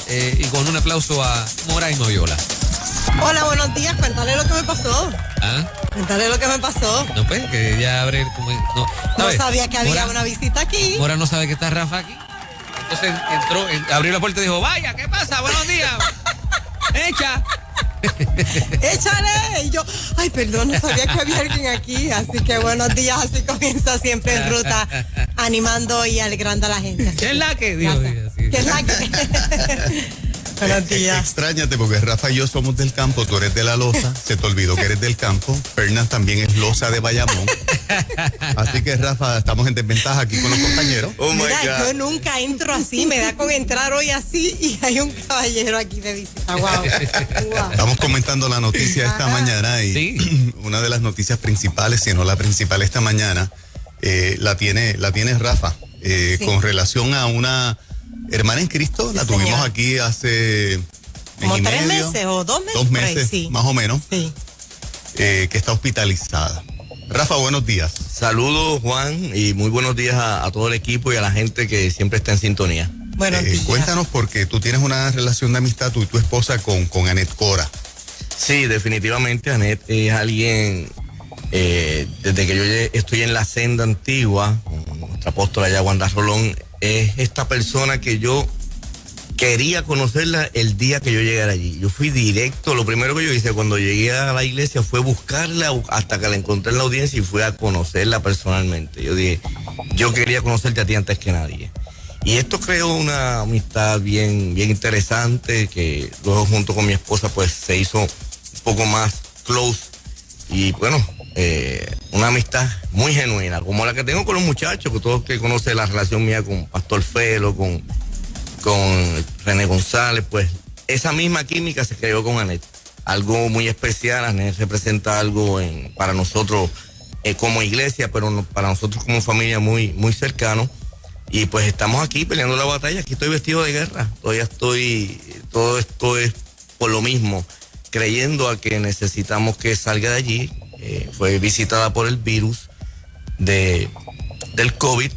y con un aplauso a Mora y Moviola. Hola, buenos días. Cuéntale lo que me pasó. ¿Ah? Cuéntale lo que me pasó. No, pues, que ya abre... No sabía que había una visita aquí. Mora no sabe que está Rafa aquí. Entonces entró, abrió la puerta y dijo, vaya, ¿qué pasa? Buenos días. Echa. Échale. Y yo, ay, perdón, no sabía que había alguien aquí. Así que buenos días, así comienza siempre en ruta, animando y alegrando a la gente. ¿Qué es la que? Digo, ¿Qué es la que? Buenos días. Extrañate porque Rafa y yo somos del campo, tú eres de la loza, se te olvidó que eres del campo, Fernan también es loza de Bayamón. Así que Rafa, estamos en desventaja aquí con los compañeros. Mira, yo nunca entro así, me da con entrar hoy así y hay un caballero aquí de visita. Wow. Estamos comentando la noticia esta mañana y ¿sí? Una de las noticias principales, si no la principal esta mañana, la tiene Rafa, sí. Con relación a una hermana en Cristo, sí, la tuvimos señor. Aquí hace como 3 meses o 2 meses. 2 meses, ahí, sí. Más o menos, sí. Que está hospitalizada. Rafa, buenos días. Saludos, Juan, y muy buenos días a todo el equipo y a la gente que siempre está en sintonía. Buenos días. Cuéntanos, porque tú tienes una relación de amistad, tú y tu esposa, con Anet Cora. Sí, definitivamente Anet es alguien, desde que yo estoy en la senda antigua, con nuestra apóstola allá, Wanda Rolón, es esta persona que yo quería conocerla el día que yo llegara allí. Yo fui directo, lo primero que yo hice cuando llegué a la iglesia fue buscarla hasta que la encontré en la audiencia y fui a conocerla personalmente. Yo dije, yo quería conocerte a ti antes que nadie. Y esto creó una amistad bien interesante, que luego junto con mi esposa pues se hizo un poco más close. Y bueno, una amistad muy genuina, como la que tengo con los muchachos, que todos que conocen la relación mía con Pastor Felo, con René González, pues esa misma química se creó con Anet. Algo muy especial. Anet representa algo para nosotros como iglesia, pero para nosotros como familia muy cercano. Y pues estamos aquí peleando la batalla. Aquí estoy vestido de guerra. Todo esto es por lo mismo, creyendo a que necesitamos que salga de allí. Fue visitada por el virus del COVID,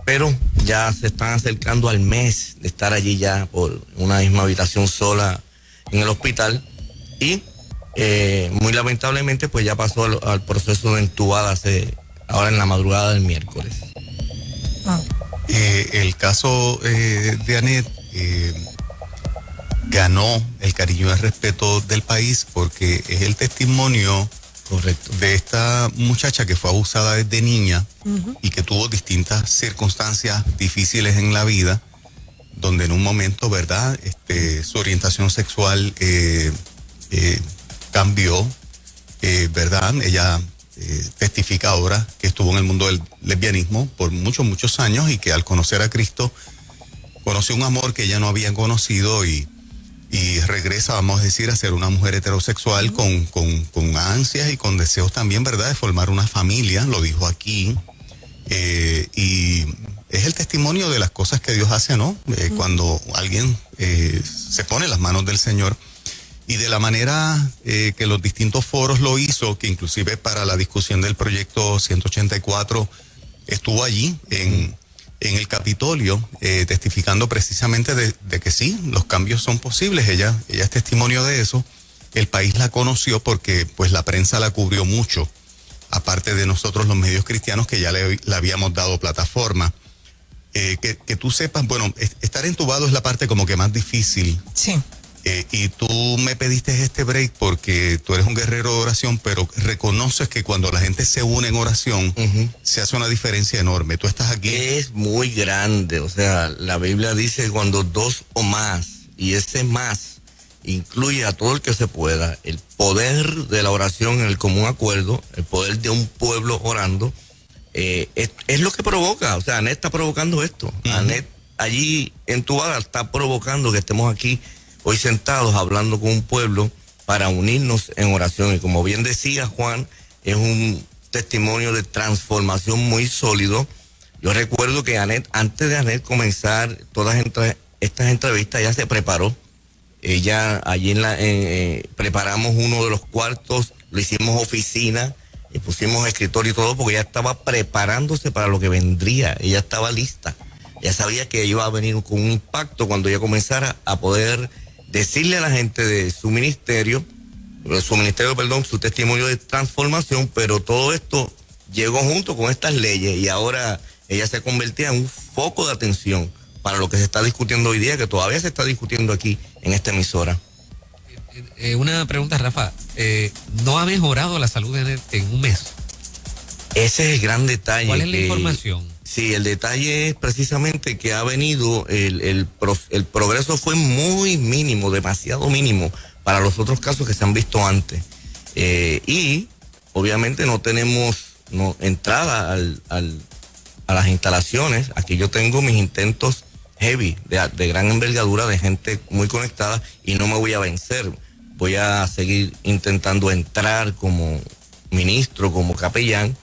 pero ya se están acercando al mes de estar allí ya por una misma habitación sola en el hospital. Y muy lamentablemente pues ya pasó al proceso de entubada ahora en la madrugada del miércoles. El caso de Anet ganó el cariño y el respeto del país porque es el testimonio correcto de esta muchacha que fue abusada desde niña y que tuvo distintas circunstancias difíciles en la vida, donde en un momento, ¿verdad? Su orientación sexual cambió, ¿verdad? Ella testifica ahora que estuvo en el mundo del lesbianismo por muchos años y que al conocer a Cristo conoció un amor que ella no había conocido y regresa, vamos a decir, a ser una mujer heterosexual con ansias y con deseos también, ¿verdad?, de formar una familia, lo dijo aquí, y es el testimonio de las cosas que Dios hace, ¿no? Cuando alguien se pone en las manos del Señor, y de la manera que los distintos foros lo hizo, que inclusive para la discusión del proyecto 184 estuvo allí en el Capitolio, testificando precisamente de que sí, los cambios son posibles. Ella es testimonio de eso. El país la conoció porque pues la prensa la cubrió mucho, aparte de nosotros los medios cristianos que ya le habíamos dado plataforma. Que tú sepas, bueno, estar entubado es la parte como que más difícil. Sí. Y tú me pediste este break porque tú eres un guerrero de oración, pero reconoces que cuando la gente se une en oración, se hace una diferencia enorme. Tú estás aquí. Es muy grande, o sea, la Biblia dice cuando 2 o más, y ese más incluye a todo el que se pueda, el poder de la oración en el común acuerdo, el poder de un pueblo orando, es lo que provoca, o sea, Anet está provocando esto. Anet allí entubada está provocando que estemos aquí hoy sentados hablando con un pueblo para unirnos en oración. Y como bien decía Juan, es un testimonio de transformación muy sólido. Yo recuerdo que Anet, antes de Anet comenzar todas estas entrevistas, ya se preparó. Ella allí preparamos uno de los cuartos, lo hicimos oficina, y pusimos escritorio y todo, porque ella estaba preparándose para lo que vendría. Ella estaba lista. Ella sabía que iba a venir con un impacto cuando ella comenzara a poder decirle a la gente de su ministerio, su testimonio de transformación, pero todo esto llegó junto con estas leyes y ahora ella se convertía en un foco de atención para lo que se está discutiendo hoy día, que todavía se está discutiendo aquí en esta emisora. Una pregunta, Rafa. ¿No ha mejorado la salud en un mes? Ese es el gran detalle. ¿Cuál es la información? Sí, el detalle es precisamente que ha venido, el progreso fue muy mínimo, demasiado mínimo para los otros casos que se han visto antes. Y obviamente no tenemos entrada a las instalaciones. Aquí yo tengo mis intentos heavy, de gran envergadura, de gente muy conectada, y no me voy a vencer. Voy a seguir intentando entrar como ministro, como capellán,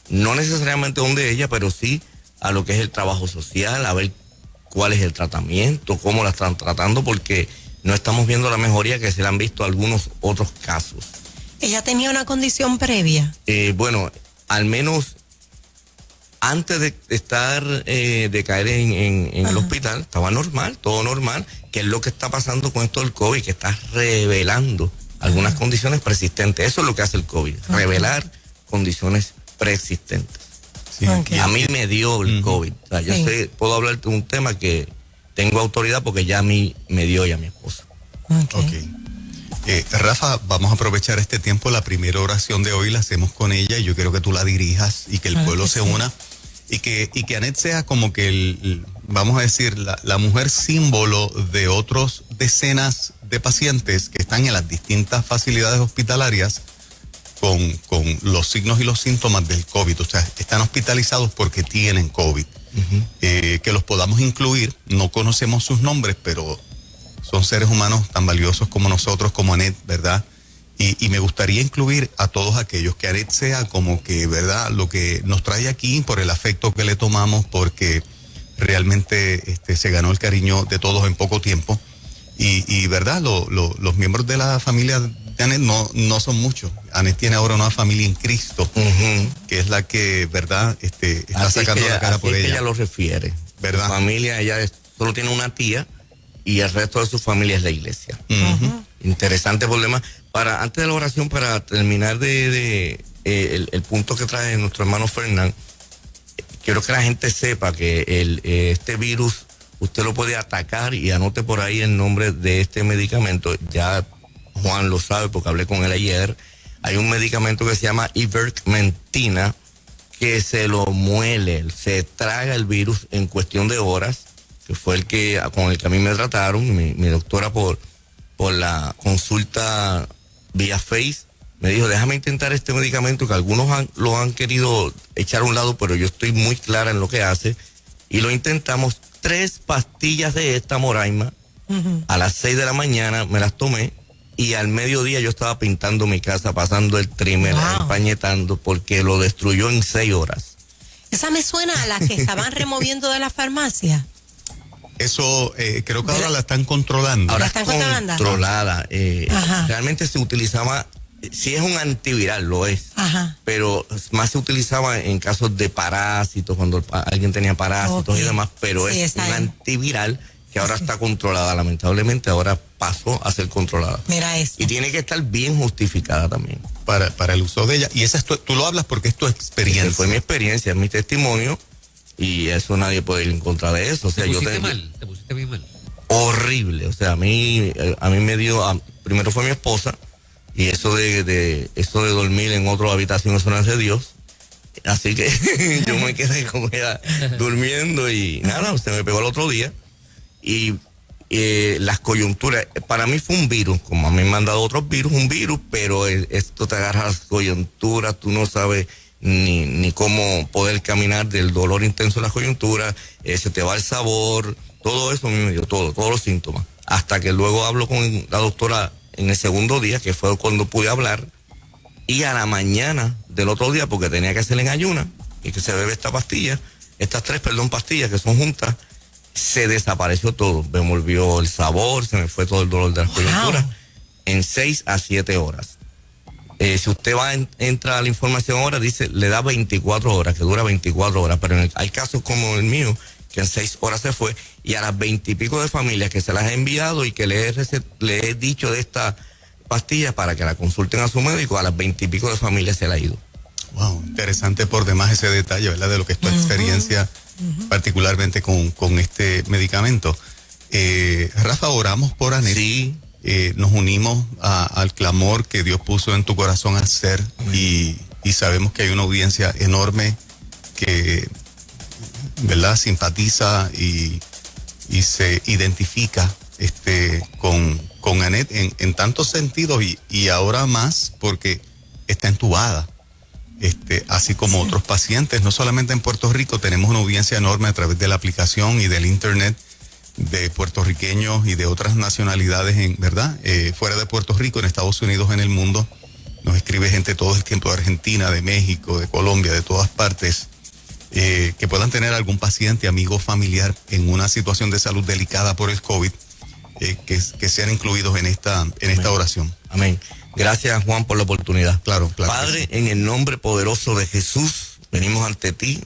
no necesariamente donde ella, pero sí a lo que es el trabajo social, a ver cuál es el tratamiento, cómo la están tratando, porque no estamos viendo la mejoría que se le han visto a algunos otros casos. ¿Ella tenía una condición previa? Bueno, al menos antes de estar, de caer en el hospital, estaba normal, todo normal, que es lo que está pasando con esto del COVID, que está revelando algunas condiciones preexistentes. Eso es lo que hace el COVID, revelar condiciones preexistentes. Sí. Okay. A mí me dio el COVID. O sea, yo puedo hablar de un tema que tengo autoridad porque ya a mí me dio y a mi esposa. Okay. Rafa, vamos a aprovechar este tiempo. La primera oración de hoy la hacemos con ella y yo quiero que tú la dirijas y que el pueblo se una y que Anet sea como que vamos a decir, la mujer símbolo de otros decenas de pacientes que están en las distintas facilidades hospitalarias con los signos y los síntomas del COVID. O sea, están hospitalizados porque tienen COVID. Que los podamos incluir. No conocemos sus nombres, pero son seres humanos tan valiosos como nosotros, como Anet, ¿verdad? Y me gustaría incluir a todos aquellos, que Anet sea como que, ¿verdad?, lo que nos trae aquí por el afecto que le tomamos, porque realmente se ganó el cariño de todos en poco tiempo. Y ¿verdad?, los miembros de la familia de Anet no son muchos. Anet tiene ahora una familia en Cristo, que es la que, ¿verdad?, está sacando la cara por ella. Ella lo refiere, ¿verdad? Su familia, ella solo tiene una tía y el resto de su familia es la iglesia. Interesante problema. Antes de la oración, para terminar el punto que trae nuestro hermano Fernán, quiero que la gente sepa que este virus usted lo puede atacar, y anote por ahí el nombre de este medicamento. Ya Juan lo sabe porque hablé con él ayer. Hay un medicamento que se llama ivermectina, que se lo muele, se traga el virus en cuestión de horas, que fue con el que a mí me trataron. Mi doctora por la consulta vía Face me dijo, déjame intentar este medicamento, que algunos lo han querido echar a un lado, pero yo estoy muy clara en lo que hace, y lo intentamos. 3 pastillas de esta Moraima, a las 6 de la mañana me las tomé, y al mediodía yo estaba pintando mi casa, pasando el trimmer, empañetando, porque lo destruyó en 6 horas. Esa me suena a la que estaban removiendo de la farmacia. Eso creo que ahora la están controlando. Ahora ¿La están controlada. Realmente se utilizaba, si es un antiviral, lo es. Pero más se utilizaba en casos de parásitos, cuando alguien tenía parásitos y demás, pero es un antiviral que ahora está controlada. Lamentablemente ahora pasó a ser controlada. Mira eso. Y tiene que estar bien justificada también. Para el uso de ella. Y esa tú lo hablas porque es tu experiencia. Esa fue mi experiencia, es mi testimonio. Y eso nadie puede ir en contra de eso. O sea, ¿Te pusiste bien mal? Horrible. O sea, a mí me dio, primero fue mi esposa, y eso de dormir en otra habitación, eso no es de Dios. Así que yo me quedé con ella durmiendo, y nada, se me pegó el otro día. Y las coyunturas, para mí fue un virus, como a mí me han dado otros virus, un virus, pero esto te agarra las coyunturas, tú no sabes ni cómo poder caminar del dolor intenso de las coyunturas, se te va el sabor, todo eso a mí me dio, todos los síntomas. Hasta que luego hablo con la doctora en el segundo día, que fue cuando pude hablar, y a la mañana del otro día, porque tenía que hacer en ayuna, y que se bebe estas 3 pastillas que son juntas, se desapareció todo. Me volvió el sabor, se me fue todo el dolor de las coyunturas en 6 a 7 horas. Si usted entra a la información ahora, dice, le da 24 horas, que dura 24 horas, pero hay casos como el mío, que en 6 horas se fue, y a las 20 y pico de familias que se las he enviado y que le he dicho de esta pastilla para que la consulten a su médico, a las 20 y pico de familias se la ha ido. Wow, interesante por demás ese detalle, ¿verdad? De lo que es tu experiencia, particularmente con este medicamento. Rafa, oramos por Anet. Sí. Nos unimos al clamor que Dios puso en tu corazón a hacer, y sabemos que hay una audiencia enorme que, ¿verdad?, simpatiza y se identifica con Anet en tantos sentidos, y ahora más porque está entubada. Así como otros pacientes, no solamente en Puerto Rico, tenemos una audiencia enorme a través de la aplicación y del internet de puertorriqueños y de otras nacionalidades, ¿verdad? Fuera de Puerto Rico, en Estados Unidos, en el mundo. Nos escribe gente todo el tiempo de Argentina, de México, de Colombia, de todas partes, que puedan tener algún paciente, amigo, familiar en una situación de salud delicada por el COVID, que sean incluidos en esta oración. Amén. Gracias, Juan, por la oportunidad. Claro. Padre, en el nombre poderoso de Jesús, venimos ante ti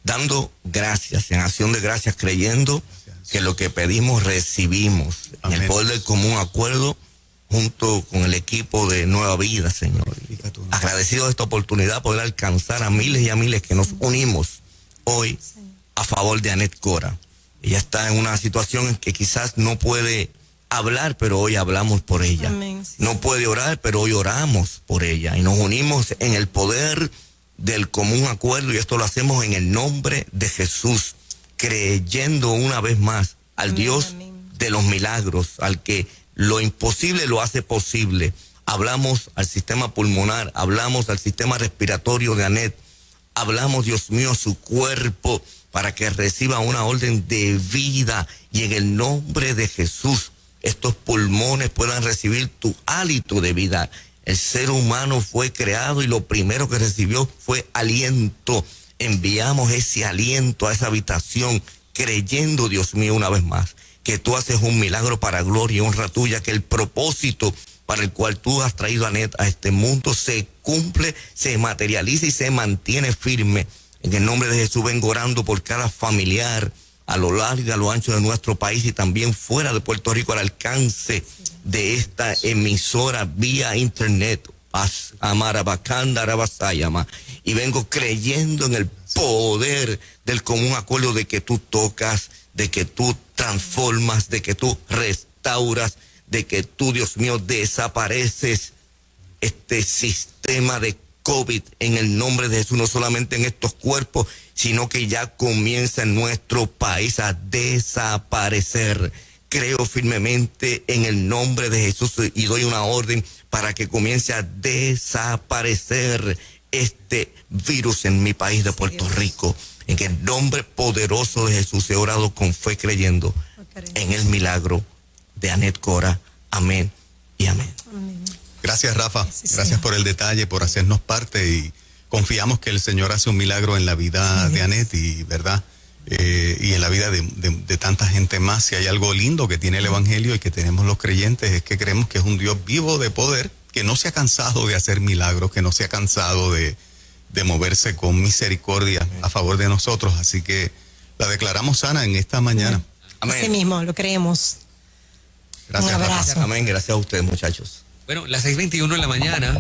dando gracias, en acción de gracias, creyendo que lo que pedimos recibimos. Amén. En el poder del común acuerdo, junto con el equipo de Nueva Vida, Señor. Agradecido de esta oportunidad, poder alcanzar a miles y a miles que nos unimos hoy a favor de Anet Cora. Ella está en una situación en que quizás no puede hablar, pero hoy hablamos por ella. Amén. No puede orar, pero hoy oramos por ella. Y nos unimos en el poder del común acuerdo, y esto lo hacemos en el nombre de Jesús, creyendo una vez más al Dios de los milagros, al que lo imposible lo hace posible. Hablamos al sistema pulmonar, hablamos al sistema respiratorio de Anet, hablamos, Dios mío, su cuerpo, para que reciba una orden de vida, y en el nombre de Jesús estos pulmones puedan recibir tu hálito de vida. El ser humano fue creado y lo primero que recibió fue aliento. Enviamos ese aliento a esa habitación, creyendo, Dios mío, una vez más, que tú haces un milagro para gloria y honra tuya, que el propósito para el cual tú has traído a Anet a este mundo se cumple, se materializa y se mantiene firme. En el nombre de Jesús vengo orando por cada familiar a lo largo y a lo ancho de nuestro país, y también fuera de Puerto Rico, al alcance de esta emisora vía internet. Y vengo creyendo en el poder del común acuerdo, de que tú tocas, de que tú transformas, de que tú restauras, de que tú, Dios mío, desapareces este sistema de COVID en el nombre de Jesús, no solamente en estos cuerpos, sino que ya comienza en nuestro país a desaparecer. Creo firmemente en el nombre de Jesús y doy una orden para que comience a desaparecer este virus en mi país de Puerto Rico. En el nombre poderoso de Jesús he orado con fe, creyendo en el milagro de Anet Cora. Amén y amén. Gracias, Rafa. Gracias por el detalle, por hacernos parte, y confiamos que el Señor hace un milagro en la vida de Anet, y verdad, y en la vida de tanta gente más. Si hay algo lindo que tiene el Evangelio y que tenemos los creyentes, es que creemos que es un Dios vivo de poder, que no se ha cansado de hacer milagros, que no se ha cansado de moverse con misericordia a favor de nosotros. Así que la declaramos sana en esta mañana. Amén. Así mismo, lo creemos. Gracias, Un Rafa. abrazo. Amén. Gracias a ustedes, muchachos. Bueno, las 6:21 de la mañana,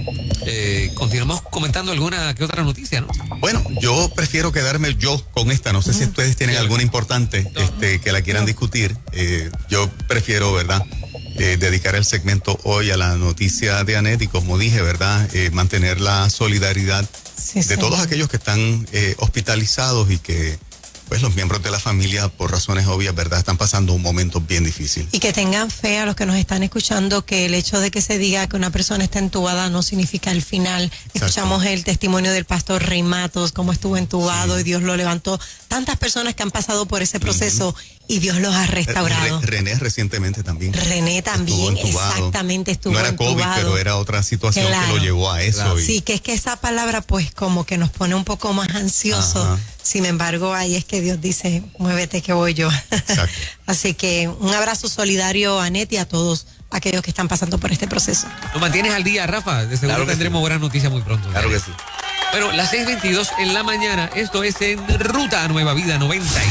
continuamos comentando alguna que otra noticia, ¿no? Bueno, yo prefiero quedarme yo con esta. No sé si ustedes tienen alguna importante que la quieran discutir. Yo prefiero, ¿verdad?, dedicar el segmento hoy a la noticia de Anet, y como dije, ¿verdad?, mantener la solidaridad de todos aquellos que están hospitalizados, y que pues los miembros de la familia, por razones obvias, ¿verdad?, están pasando un momento bien difícil. Y que tengan fe a los que nos están escuchando, que el hecho de que se diga que una persona está entubada no significa el final. Exacto. Escuchamos el testimonio del pastor Rey Matos, cómo estuvo entubado y Dios lo levantó. Tantas personas que han pasado por ese proceso y Dios los ha restaurado. René recientemente también. René también, estuvo entubado. exactamente, estuvo No era entubado. COVID, pero era otra situación que Claro. lo llevó a eso. Claro. Y Sí, que es que esa palabra pues como que nos pone un poco más ansiosos. Ajá. Sin embargo, ahí es que Dios dice, muévete que voy yo. Exacto. Así que un abrazo solidario a Anet y a todos aquellos que están pasando por este proceso. Nos mantienes al día, Rafa. De seguro Claro que tendremos sí. buenas noticias muy pronto. Claro que sí. Bueno, las 6:22 en la mañana. Esto es En Ruta a Nueva Vida 96.